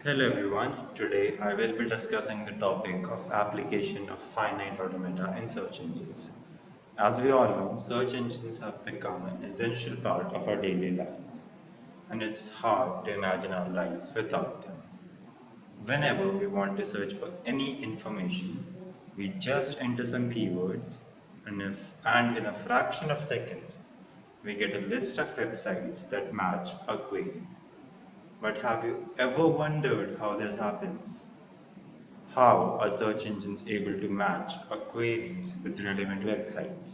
Hello everyone, today I will be discussing the topic of application of finite automata in search engines. As we all know, search engines have become an essential part of our daily lives, and it's hard to imagine our lives without them. Whenever we want to search for any information, we just enter some keywords, and in a fraction of seconds, we get a list of websites that match our query. But have you ever wondered how this happens? How are search engines able to match our queries with relevant websites?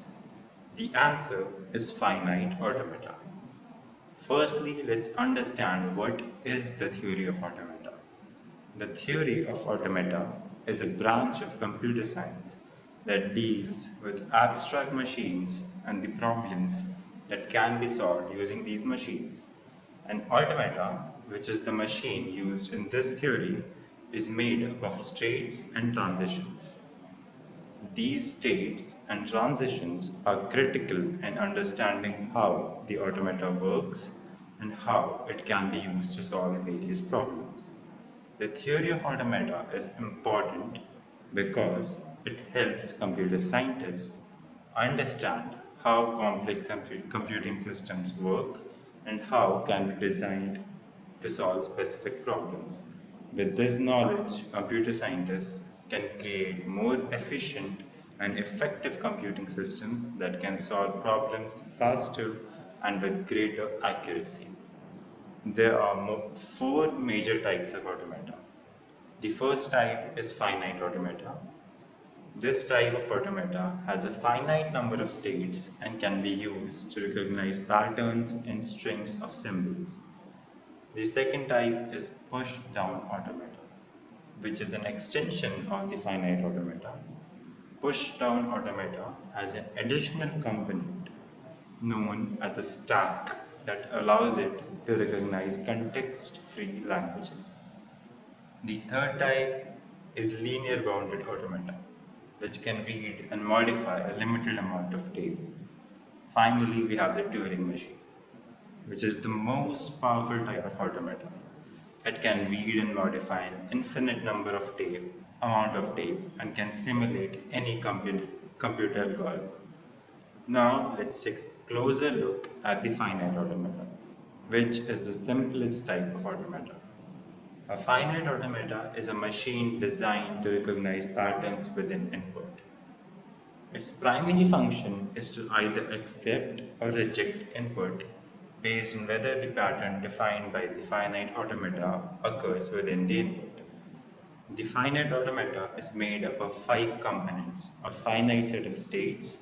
The answer is finite automata. Firstly, let's understand what is the theory of automata. The theory of automata is a branch of computer science that deals with abstract machines and the problems that can be solved using these machines. An automata, which is the machine used in this theory, is made up of states and transitions. These states and transitions are critical in understanding how the automata works and how it can be used to solve various problems. The theory of automata is important because it helps computer scientists understand how complex computing systems work and how can be designed to solve specific problems. With this knowledge, computer scientists can create more efficient and effective computing systems that can solve problems faster and with greater accuracy. There are four major types of automata. The first type is finite automata. This type of automata has a finite number of states and can be used to recognize patterns in strings of symbols. The second type is push-down automata, which is an extension of the finite automata. Push-down automata has an additional component known as a stack that allows it to recognize context-free languages. The third type is linear bounded automata, which can read and modify a limited amount of data. Finally, we have the Turing machine, which is the most powerful type of automata. It can read and modify an infinite number of amount of tape, and can simulate any computer algorithm. Now, let's take a closer look at the finite automata, which is the simplest type of automata. A finite automata is a machine designed to recognize patterns within input. Its primary function is to either accept or reject input based on whether the pattern defined by the finite automata occurs within the input. The finite automata is made up of five components: a finite set of states,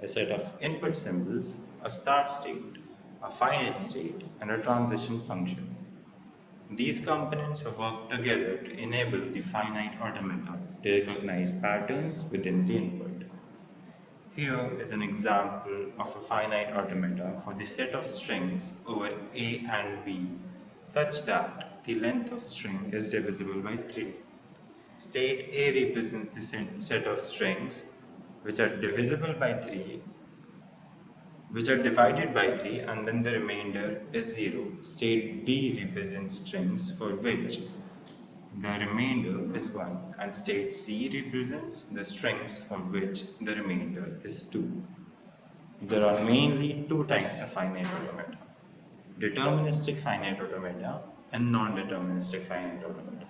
a set of input symbols, a start state, a finite state, and a transition function. These components work together to enable the finite automata to recognize patterns within the input. Here is an example of a finite automata for the set of strings over A and B such that the length of string is divisible by 3. State A represents the set of strings which are divisible by 3, which are divided by 3, and then the remainder is 0. State B represents strings for which the remainder is 1, and state C represents the strings for which the remainder is 2. There are mainly two types of finite automata: deterministic finite automata and non-deterministic finite automata.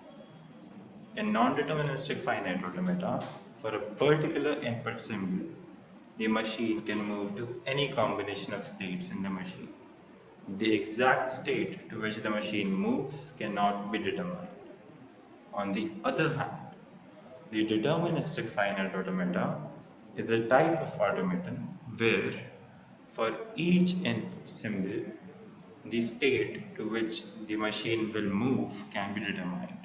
In non-deterministic finite automata, for a particular input symbol, the machine can move to any combination of states in the machine. The exact state to which the machine moves cannot be determined. On the other hand, the deterministic finite automata is a type of automaton where, for each input symbol, the state to which the machine will move can be determined.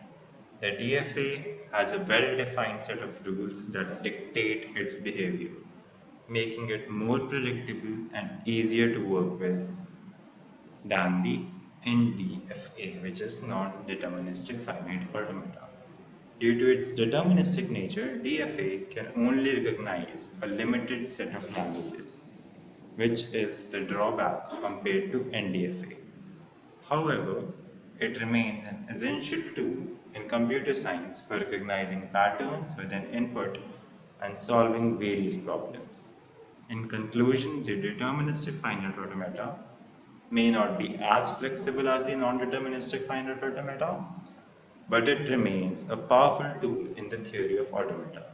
The DFA has a well-defined set of rules that dictate its behavior, making it more predictable and easier to work with than the NDFA, which is non-deterministic finite automata. Due to its deterministic nature, DFA can only recognize a limited set of languages, which is the drawback compared to NDFA. However, it remains an essential tool in computer science for recognizing patterns within input and solving various problems. In conclusion, the deterministic finite automata may not be as flexible as the non-deterministic finite automata, but it remains a powerful tool in the theory of automata,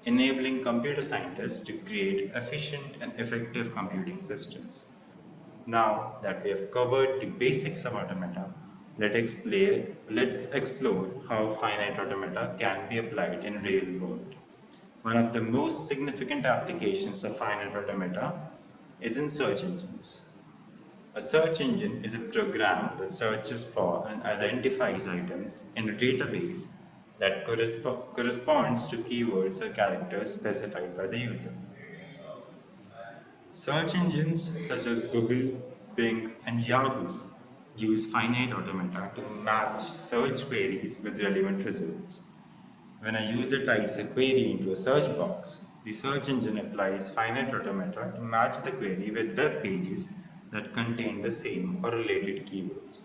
enabling computer scientists to create efficient and effective computing systems. Now that we have covered the basics of automata, let's explore how finite automata can be applied in real world. One of the most significant applications of finite automata is in search engines. A search engine is a program that searches for and identifies items in a database that corresponds to keywords or characters specified by the user. Search engines such as Google, Bing, and Yahoo use finite automata to match search queries with relevant results. When a user types a query into a search box, the search engine applies finite automata to match the query with web pages that contain the same or related keywords.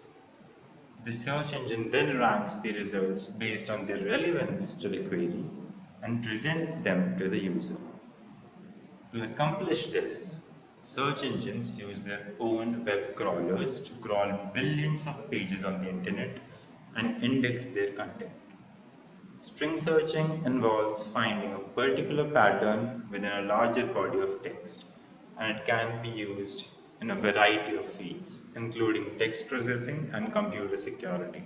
The search engine then ranks the results based on their relevance to the query and presents them to the user. To accomplish this, search engines use their own web crawlers to crawl billions of pages on the internet and index their content. String searching involves finding a particular pattern within a larger body of text, and it can be used in a variety of fields, including text processing and computer security.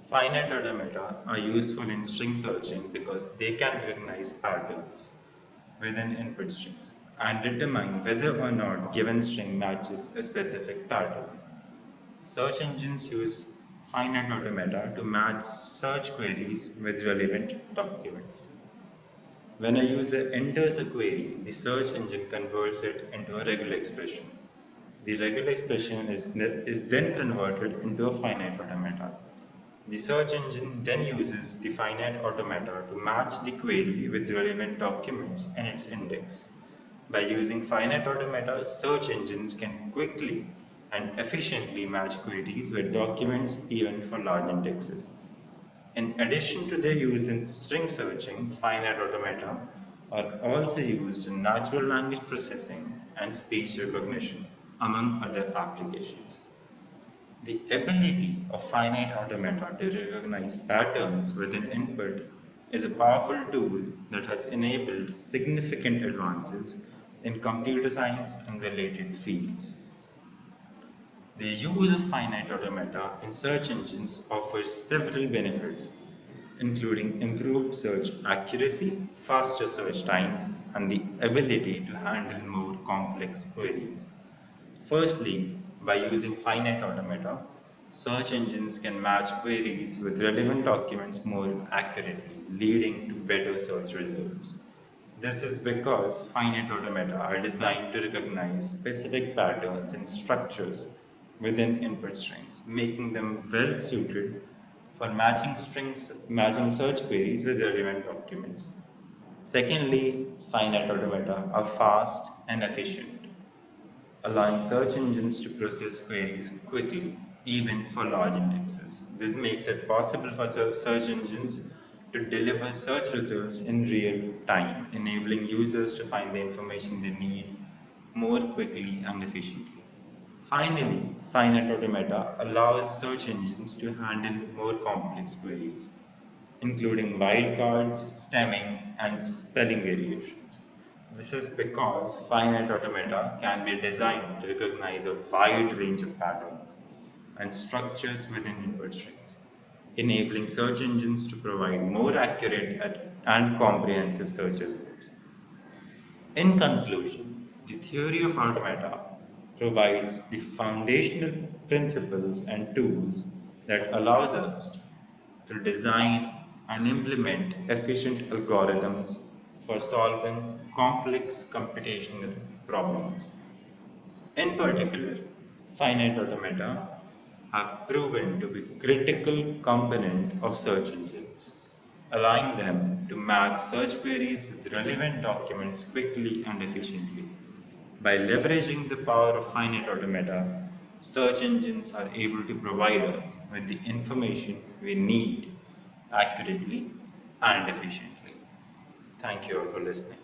Finite automata are useful in string searching because they can recognize patterns within input strings and determine whether or not given string matches a specific pattern. Search engines use finite automata to match search queries with relevant documents. When a user enters a query, the search engine converts it into a regular expression. The regular expression is then converted into a finite automata. The search engine then uses the finite automata to match the query with relevant documents in its index. By using finite automata, search engines can quickly and efficiently match queries with documents even for large indexes. In addition to their use in string searching, finite automata are also used in natural language processing and speech recognition, among other applications. The ability of finite automata to recognize patterns within input is a powerful tool that has enabled significant advances in computer science and related fields. The use of finite automata in search engines offers several benefits, including improved search accuracy, faster search times, and the ability to handle more complex queries. Firstly, by using finite automata, search engines can match queries with relevant documents more accurately, leading to better search results. This is because finite automata are designed to recognize specific patterns and structures within input strings, making them well suited for matching search queries with relevant documents. Secondly, finite automata are fast and efficient, allowing search engines to process queries quickly, even for large indexes. This makes it possible for search engines to deliver search results in real time, enabling users to find the information they need more quickly and efficiently. Finally, finite automata allows search engines to handle more complex queries, including wildcards, stemming, and spelling variations. This is because finite automata can be designed to recognize a wide range of patterns and structures within input strings, enabling search engines to provide more accurate and comprehensive search results. In conclusion, the theory of automata provides the foundational principles and tools that allows us to design and implement efficient algorithms for solving complex computational problems. In particular, finite automata have proven to be critical component of search engines, allowing them to match search queries with relevant documents quickly and efficiently. By leveraging the power of finite automata, Search engines are able to provide us with the information we need accurately and efficiently. Thank you all for listening.